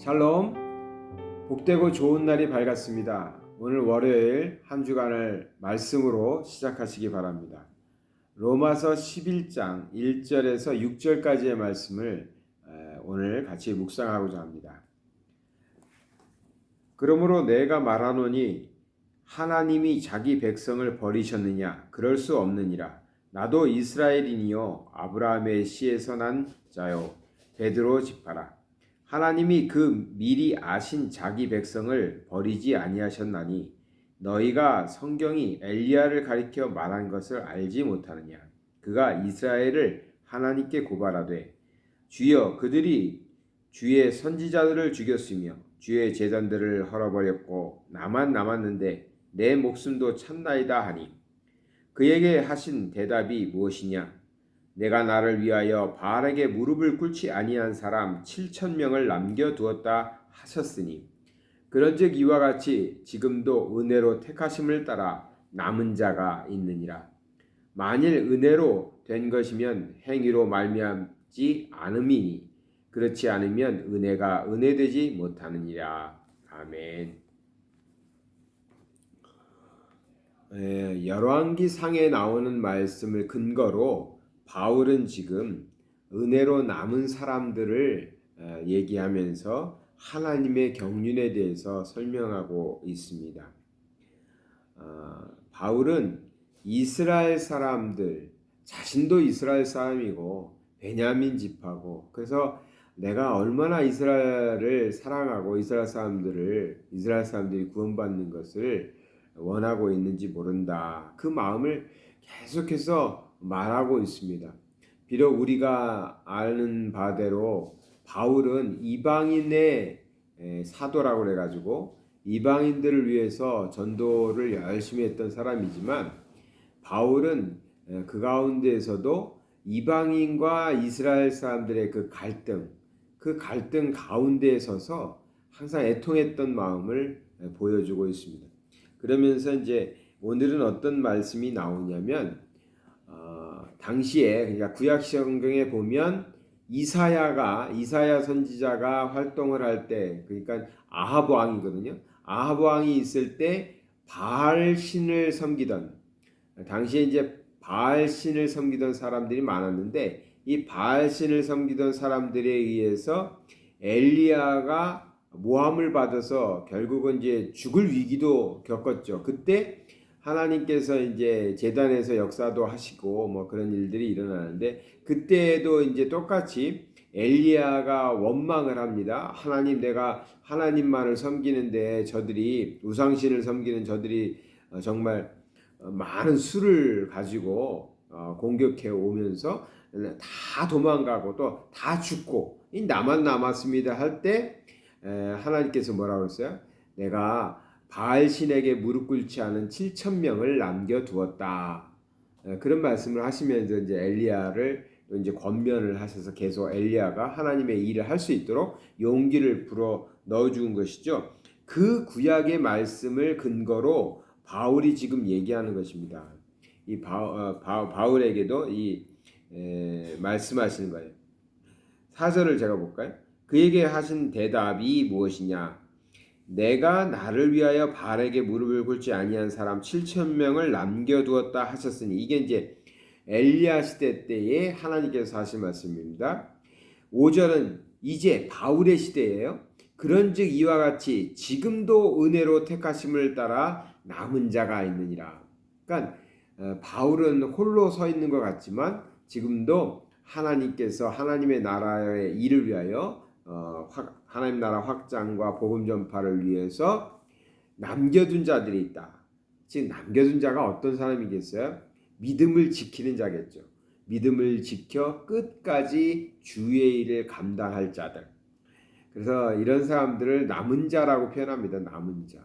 샬롬, 복되고 좋은 날이 밝았습니다. 오늘 월요일 한 주간을 말씀으로 시작하시기 바랍니다. 로마서 11장 1절에서 6절까지의 말씀을 오늘 같이 묵상하고자 합니다. 그러므로 내가 말하노니 하나님이 자기 백성을 버리셨느냐? 그럴 수 없느니라. 나도 이스라엘인이요 아브라함의 씨에서 난 자요 베드로 지파라. 하나님이 그 미리 아신 자기 백성을 버리지 아니하셨나니 너희가 성경이 엘리야를 가리켜 말한 것을 알지 못하느냐. 그가 이스라엘을 하나님께 고발하되 주여 그들이 주의 선지자들을 죽였으며 주의 제단들을 헐어버렸고 나만 남았는데 내 목숨도 참나이다 하니 그에게 하신 대답이 무엇이냐. 내가 나를 위하여 바알에게 무릎을 꿇지 아니한 사람 7,000명을 남겨두었다 하셨으니 그런즉 이와 같이 지금도 은혜로 택하심을 따라 남은 자가 있느니라. 만일 은혜로 된 것이면 행위로 말미암지 않음이니 그렇지 않으면 은혜가 은혜되지 못하느니라. 아멘. 열왕기상에 나오는 말씀을 근거로 바울은 지금 은혜로 남은 사람들을 얘기하면서 하나님의 경륜에 대해서 설명하고 있습니다. 바울은 이스라엘 사람들, 자신도 이스라엘 사람이고 베냐민 지파고, 그래서 내가 얼마나 이스라엘을 사랑하고 이스라엘 사람들이 구원받는 것을 원하고 있는지 모른다. 그 마음을 계속해서 말하고 있습니다. 비록 우리가 아는 바대로 바울은 이방인의 사도라고 그래가지고 이방인들을 위해서 전도를 열심히 했던 사람이지만 바울은 그 가운데에서도 이방인과 이스라엘 사람들의 그 갈등 가운데에 서서 항상 애통했던 마음을 보여주고 있습니다. 그러면서 이제 오늘은 어떤 말씀이 나오냐면 당시에 그러니까 구약 성경에 보면 이사야 선지자가 활동을 할 때, 그러니까 아합 왕이거든요. 아합 왕이 있을 때 바알 신을 섬기던, 당시에 이제 바알 신을 섬기던 사람들이 많았는데 이 바알 신을 섬기던 사람들에 의해서 엘리야가 모함을 받아서 결국은 이제 죽을 위기도 겪었죠. 그때 하나님께서 이제 제단에서 역사도 하시고 뭐 그런 일들이 일어나는데 그때도 이제 똑같이 엘리야가 원망을 합니다. 하나님, 내가 하나님만을 섬기는데 저들이 우상신을 섬기는 저들이 정말 많은 수를 가지고 공격해 오면서 다 도망가고 또 다 죽고 나만 남았습니다 할 때 하나님께서 뭐라고 했어요? 내가 바알 신에게 무릎 꿇지 않은 7,000명을 남겨두었다. 그런 말씀을 하시면서 이제 엘리야를 이제 권면을 하셔서 계속 엘리야가 하나님의 일을 할 수 있도록 용기를 불어 넣어준 것이죠. 그 구약의 말씀을 근거로 바울이 지금 얘기하는 것입니다. 이 바울에게도 말씀하시는 거예요. 4절을 제가 볼까요? 그에게 하신 대답이 무엇이냐? 내가 나를 위하여 바알에게 무릎을 꿇지 아니한 사람 7,000명을 남겨두었다 하셨으니, 이게 이제 엘리야 시대 때에 하나님께서 하신 말씀입니다. 5절은 이제 바울의 시대예요. 그런즉 이와 같이 지금도 은혜로 택하심을 따라 남은 자가 있느니라. 그러니까 바울은 홀로 서 있는 것 같지만 지금도 하나님께서 하나님의 나라의 일을 위하여 하나님 나라 확장과 복음 전파를 위해서 남겨둔 자들이 있다. 즉 남겨둔 자가 어떤 사람이겠어요? 믿음을 지키는 자겠죠. 믿음을 지켜 끝까지 주의 일을 감당할 자들. 그래서 이런 사람들을 남은 자라고 표현합니다. 남은 자.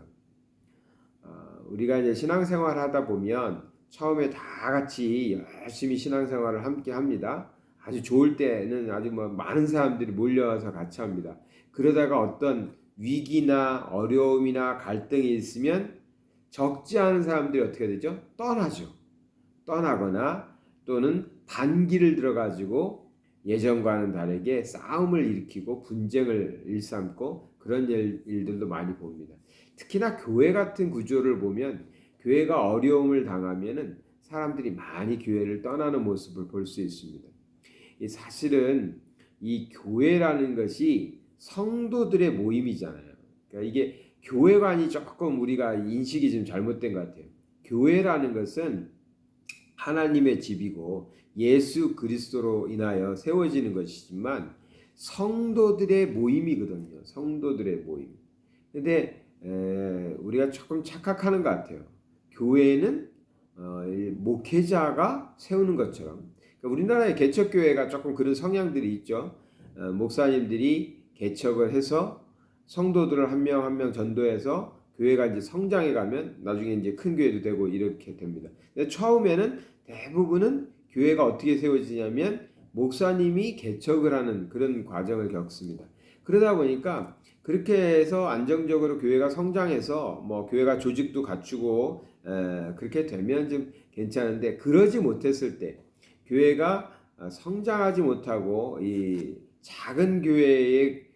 우리가 이제 신앙생활을 하다 보면 처음에 다 같이 열심히 신앙생활을 함께 합니다. 아주 좋을 때는 아주 많은 사람들이 몰려와서 같이 합니다. 그러다가 어떤 위기나 어려움이나 갈등이 있으면 적지 않은 사람들이 어떻게 되죠? 떠나죠. 떠나거나 또는 단기를 들어가지고 예전과는 다르게 싸움을 일으키고 분쟁을 일삼고 그런 일들도 많이 봅니다. 특히나 교회 같은 구조를 보면 교회가 어려움을 당하면은 사람들이 많이 교회를 떠나는 모습을 볼 수 있습니다. 사실은 이 교회라는 것이 성도들의 모임이잖아요. 그러니까 이게 교회관이 조금 우리가 인식이 좀 잘못된 것 같아요. 교회라는 것은 하나님의 집이고 예수 그리스도로 인하여 세워지는 것이지만 성도들의 모임이거든요. 성도들의 모임. 근데 우리가 조금 착각하는 것 같아요. 교회는 목회자가 세우는 것처럼. 그러니까 우리나라의 개척교회가 조금 그런 성향들이 있죠. 목사님들이 개척을 해서 성도들을 한 명 한 명 전도해서 교회가 이제 성장해 가면 나중에 이제 큰 교회도 되고 이렇게 됩니다. 근데 처음에는 대부분은 교회가 어떻게 세워지냐면 목사님이 개척을 하는 그런 과정을 겪습니다. 그러다 보니까 그렇게 해서 안정적으로 교회가 성장해서 뭐 교회가 조직도 갖추고 그렇게 되면 좀 괜찮은데 그러지 못했을 때 교회가 성장하지 못하고 이 작은 교회의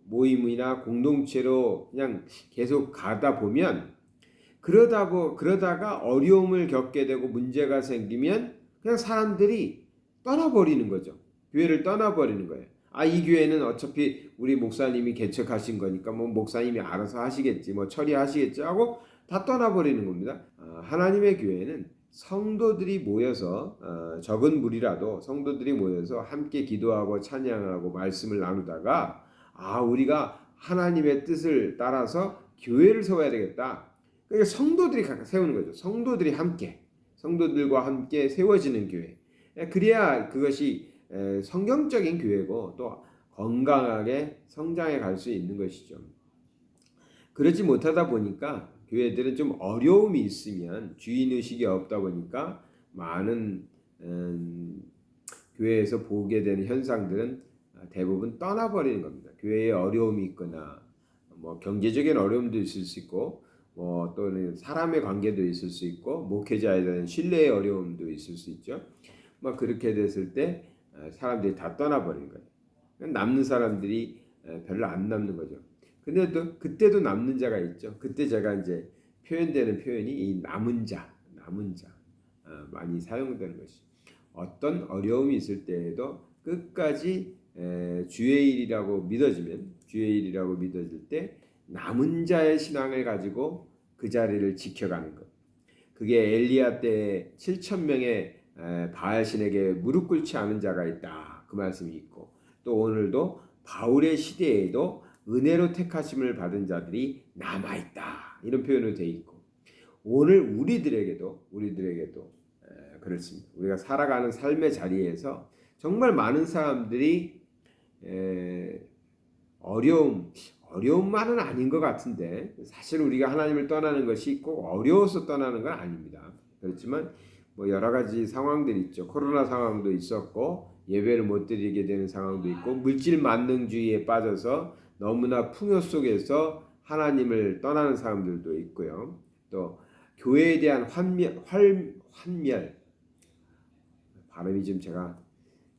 모임이나 공동체로 그냥 계속 가다 보면 그러다가 어려움을 겪게 되고 문제가 생기면 그냥 사람들이 떠나버리는 거죠. 교회를 떠나버리는 거예요. 이 교회는 어차피 우리 목사님이 개척하신 거니까 뭐 목사님이 알아서 하시겠지, 뭐 처리하시겠지 하고 다 떠나버리는 겁니다. 하나님의 교회는 성도들이 모여서 적은 무리라도 성도들이 모여서 함께 기도하고 찬양하고 말씀을 나누다가 우리가 하나님의 뜻을 따라서 교회를 세워야 되겠다. 그러니까 성도들이 세우는 거죠. 성도들과 함께 세워지는 교회. 그래야 그것이 성경적인 교회고 또 건강하게 성장해 갈 수 있는 것이죠. 그러지 못하다 보니까 교회들은 좀 어려움이 있으면 주인의식이 없다 보니까 많은 교회에서 보게 되는 현상들은 대부분 떠나버리는 겁니다. 교회에 어려움이 있거나 뭐 경제적인 어려움도 있을 수 있고 뭐 또는 사람의 관계도 있을 수 있고 목회자에 대한 신뢰의 어려움도 있을 수 있죠. 뭐 그렇게 됐을 때 사람들이 다 떠나버린 거예요. 남는 사람들이 별로 안 남는 거죠. 근데 또 그때도 남는 자가 있죠. 그때 제가 이제 표현되는 표현이 이 남은 자 많이 사용되는 것이. 어떤 어려움이 있을 때에도 끝까지 주의 일이라고 믿어질 때 남은 자의 신앙을 가지고 그 자리를 지켜가는 것. 그게 엘리야 때 7,000명의 바알신에게 무릎 꿇지 않은 자가 있다. 그 말씀이 있고 또 오늘도 바울의 시대에도 은혜로 택하심을 받은 자들이 남아있다. 이런 표현으로 되어 있고 오늘 우리들에게도 그렇습니다. 우리가 살아가는 삶의 자리에서 정말 많은 사람들이 어려움만은 아닌 것 같은데 사실 우리가 하나님을 떠나는 것이 꼭 어려워서 떠나는 건 아닙니다. 그렇지만 뭐 여러 가지 상황들이 있죠. 코로나 상황도 있었고 예배를 못 드리게 되는 상황도 있고 물질 만능주의에 빠져서 너무나 풍요 속에서 하나님을 떠나는 사람들도 있고요. 또 교회에 대한 환멸 발음이 좀 제가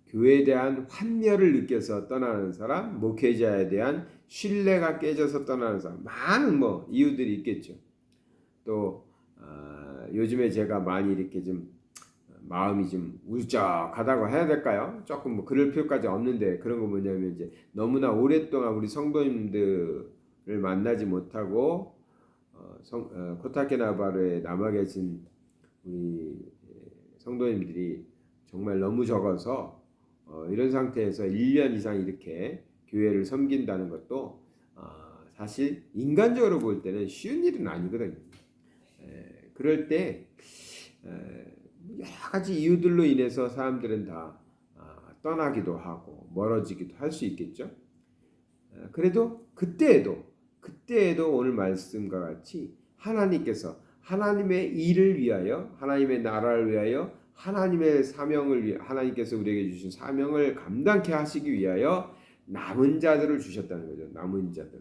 교회에 대한 환멸을 느껴서 떠나는 사람, 목회자에 대한 신뢰가 깨져서 떠나는 사람, 많은 뭐 이유들이 있겠죠. 또 요즘에 제가 많이 이렇게 좀 마음이 좀 울적하다고 해야 될까요? 조금 뭐 그럴 필요까지 없는데 그런 거 뭐냐면 이제 너무나 오랫동안 우리 성도님들을 만나지 못하고 코타키나바루에 남아 계신 우리 성도님들이 정말 너무 적어서 이런 상태에서 1년 이상 이렇게 교회를 섬긴다는 것도 사실 인간적으로 볼 때는 쉬운 일은 아니거든요. 그럴 때 여러 가지 이유들로 인해서 사람들은 다 떠나기도 하고 멀어지기도 할 수 있겠죠. 그래도 그때에도 오늘 말씀과 같이 하나님께서 하나님의 일을 위하여 하나님의 나라를 위하여 하나님의 사명을 위해 하나님께서 우리에게 주신 사명을 감당케 하시기 위하여 남은 자들을 주셨다는 거죠. 남은 자들.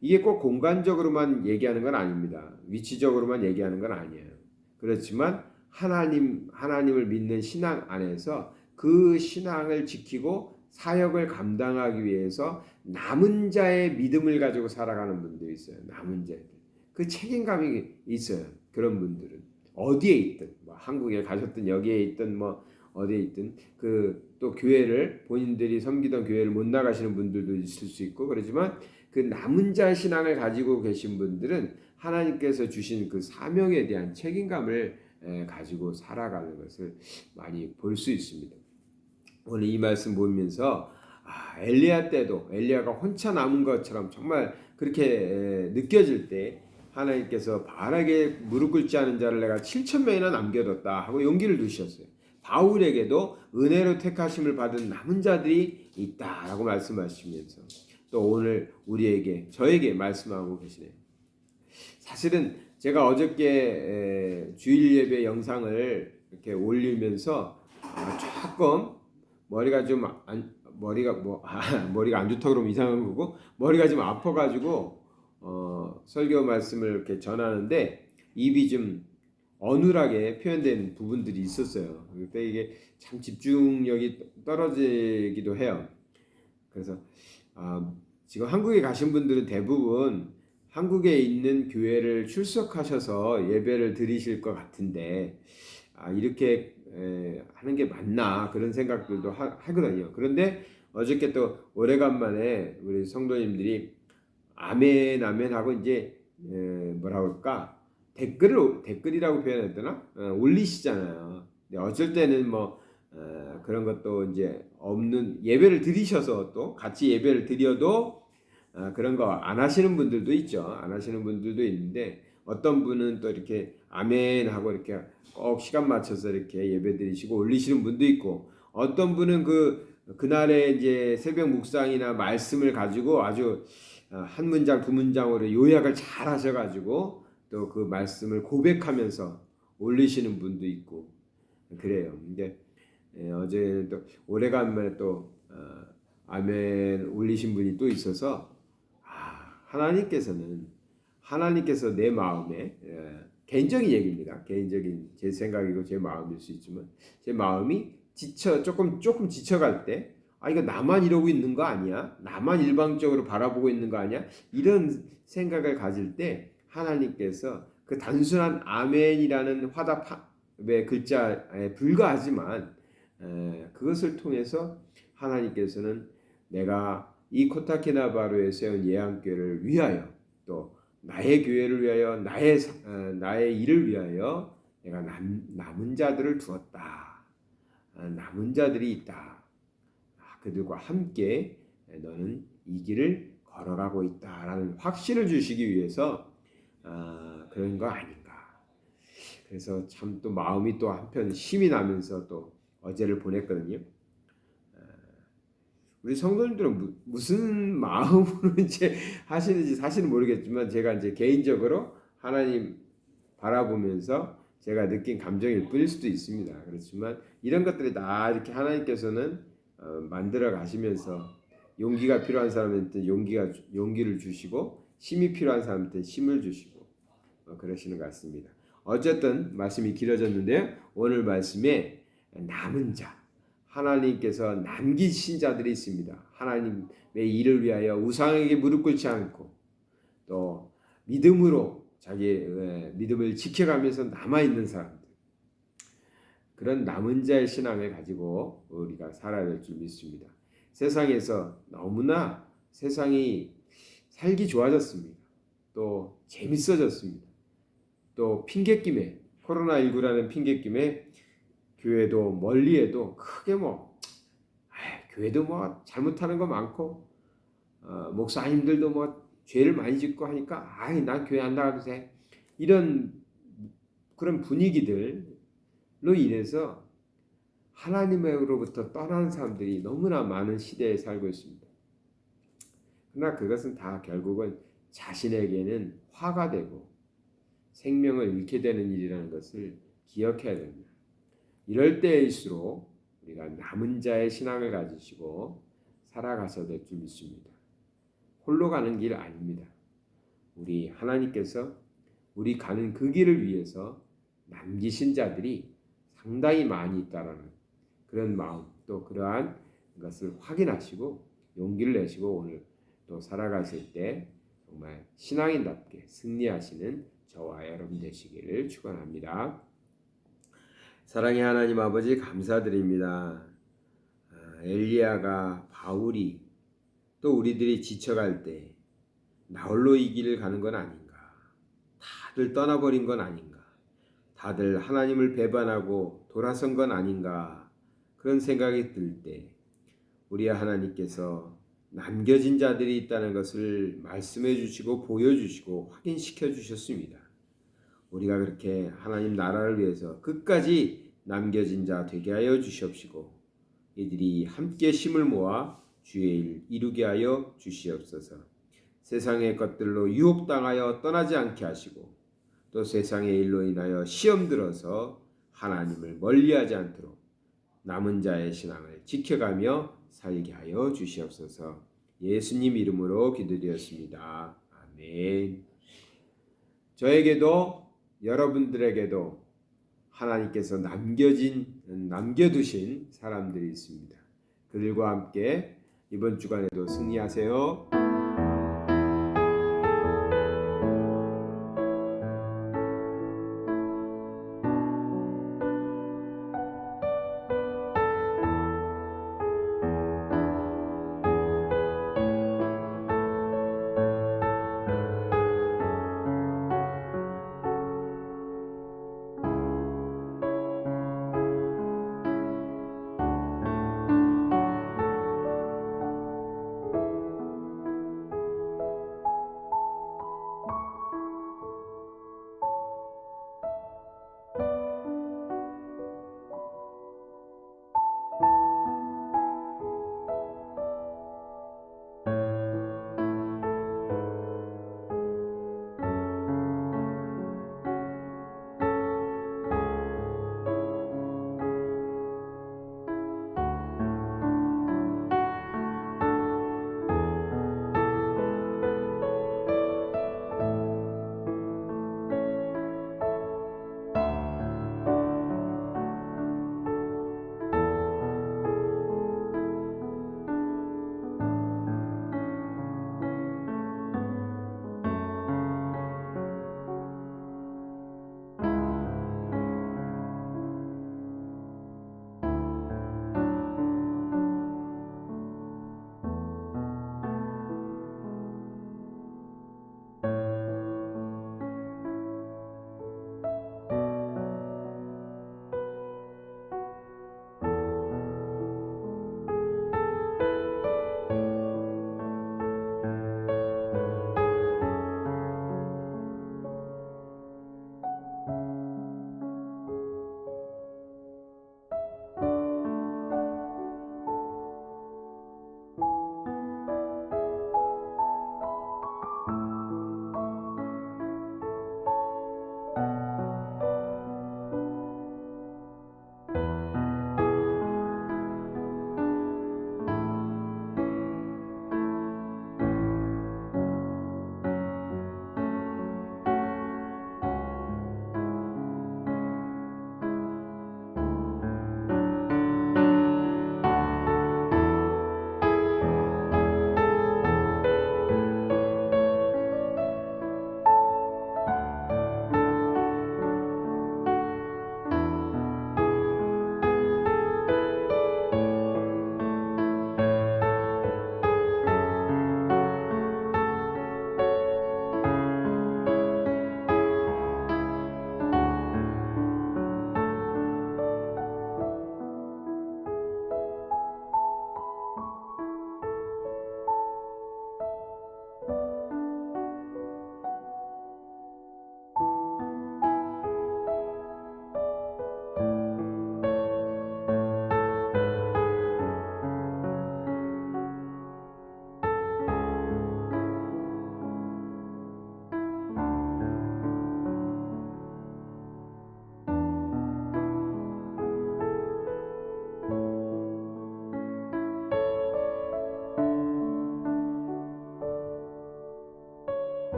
이게 꼭 공간적으로만 얘기하는 건 아닙니다. 위치적으로만 얘기하는 건 아니에요. 그렇지만 하나님을 믿는 신앙 안에서 그 신앙을 지키고 사역을 감당하기 위해서 남은 자의 믿음을 가지고 살아가는 분들이 있어요. 남은 자들. 그 책임감이 있어요. 그런 분들은 어디에 있든 뭐 한국에 가셨든 여기에 있든 뭐 어디에 있든 그 또 교회를 본인들이 섬기던 교회를 못 나가시는 분들도 있을 수 있고 그렇지만 그 남은 자 신앙을 가지고 계신 분들은 하나님께서 주신 그 사명에 대한 책임감을 가지고 살아가는 것을 많이 볼 수 있습니다. 오늘 이 말씀 보면서 엘리야 때도 엘리야가 혼자 남은 것처럼 정말 그렇게 느껴질 때 하나님께서 바알에게 무릎 꿇지 않은 자를 내가 7천 명이나 남겨뒀다 하고 용기를 두셨어요. 바울에게도 은혜로 택하심을 받은 남은 자들이 있다라고 말씀하시면서 또 오늘 우리에게 저에게 말씀하고 계시네요. 사실은 제가 어저께 주일 예배 영상을 이렇게 올리면서 조금 머리가 좀 머리가 안 좋다 그러면 이상한 거고 머리가 좀 아파가지고 설교 말씀을 이렇게 전하는데 입이 좀 어눌하게 표현된 부분들이 있었어요. 그때 이게 참 집중력이 떨어지기도 해요. 그래서 지금 한국에 가신 분들은 대부분 한국에 있는 교회를 출석하셔서 예배를 드리실 것 같은데 이렇게 하는 게 맞나 그런 생각들도 하거든요. 그런데 어저께 또 오래간만에 우리 성도님들이 아멘 아멘 하고 이제 뭐라 그럴까 댓글이라고 표현해야 되나 올리시잖아요. 근데 어쩔 때는 뭐 그런 것도 이제 없는 예배를 드리셔서 또 같이 예배를 드려도 그런 거 안 하시는 분들도 있죠. 안 하시는 분들도 있는데 어떤 분은 또 이렇게 아멘 하고 이렇게 꼭 시간 맞춰서 이렇게 예배 드리시고 올리시는 분도 있고 어떤 분은 그날의 이제 새벽 묵상이나 말씀을 가지고 아주 한 문장 두 문장으로 요약을 잘 하셔가지고 또 그 말씀을 고백하면서 올리시는 분도 있고 그래요. 근데 어제 또 오래간만에 또 아멘 올리신 분이 또 있어서 하나님께서 내 마음에 개인적인 얘기입니다. 개인적인 제 생각이고 제 마음일 수 있지만 제 마음이 조금 지쳐갈 때 이거 나만 이러고 있는 거 아니야? 나만 일방적으로 바라보고 있는 거 아니야? 이런 생각을 가질 때 하나님께서 그 단순한 아멘이라는 화답의 글자에 불과하지만 그것을 통해서 하나님께서는 내가 이 코타키나바루에 세운 예언교회를 위하여 또 나의 교회를 위하여 나의 일을 위하여 내가 남은 자들을 두었다. 남은 자들이 있다. 그들과 함께 너는 이 길을 걸어가고 있다라는 확신을 주시기 위해서 그런 거 아닌가. 그래서 참 또 마음이 또 한편 힘이 나면서 또 어제를 보냈거든요. 우리 성도님들은 무슨 마음으로 이제 하시는지 사실은 모르겠지만 제가 이제 개인적으로 하나님 바라보면서 제가 느낀 감정일 뿐일 수도 있습니다. 그렇지만 이런 것들이 다 이렇게 하나님께서는 만들어 가시면서 용기가 필요한 사람한테 용기를 주시고 힘이 필요한 사람한테 힘을 주시고 그러시는 것 같습니다. 어쨌든 말씀이 길어졌는데요. 오늘 말씀에 남은 자 하나님께서 남기신 자들이 있습니다. 하나님의 일을 위하여 우상에게 무릎 꿇지 않고 또 믿음으로 자기 믿음을 지켜가면서 남아있는 사람들 그런 남은 자의 신앙을 가지고 우리가 살아야 될 줄 믿습니다. 세상에서 너무나 세상이 살기 좋아졌습니다. 또 재밌어졌습니다. 또 핑계김에 코로나19라는 핑계김에 교회도 멀리해도 크게 교회도 잘못하는 거 많고 목사님들도 죄를 많이 짓고 하니까 난 교회 안 나가도 돼 이런 그런 분위기들로 인해서 하나님으로부터 떠나는 사람들이 너무나 많은 시대에 살고 있습니다. 그러나 그것은 다 결국은 자신에게는 화가 되고 생명을 잃게 되는 일이라는 것을 기억해야 됩니다. 이럴 때일수록 우리가 남은 자의 신앙을 가지시고 살아가셔야 될 줄 믿습니다. 홀로 가는 길 아닙니다. 우리 하나님께서 우리 가는 그 길을 위해서 남기신 자들이 상당히 많이 있다라는 그런 마음 또 그러한 것을 확인하시고 용기를 내시고 오늘 또 살아가실 때 정말 신앙인답게 승리하시는 저와 여러분 되시기를 축원합니다. 사랑의 하나님 아버지 감사드립니다. 엘리야가 바울이 또 우리들이 지쳐갈 때 나홀로 이 길을 가는 건 아닌가? 다들 떠나버린 건 아닌가? 다들 하나님을 배반하고 돌아선 건 아닌가? 그런 생각이 들 때 우리 하나님께서 남겨진 자들이 있다는 것을 말씀해 주시고 보여주시고 확인시켜 주셨습니다. 우리가 그렇게 하나님 나라를 위해서 끝까지 남겨진 자 되게 하여 주시옵시고 이들이 함께 힘을 모아 주의 일 이루게 하여 주시옵소서. 세상의 것들로 유혹당하여 떠나지 않게 하시고 또 세상의 일로 인하여 시험 들어서 하나님을 멀리하지 않도록 남은 자의 신앙을 지켜가며 살게 하여 주시옵소서. 예수님 이름으로 기도드렸습니다. 아멘. 저에게도 여러분들에게도 하나님께서 남겨두신 사람들이 있습니다. 그들과 함께 이번 주간에도 승리하세요.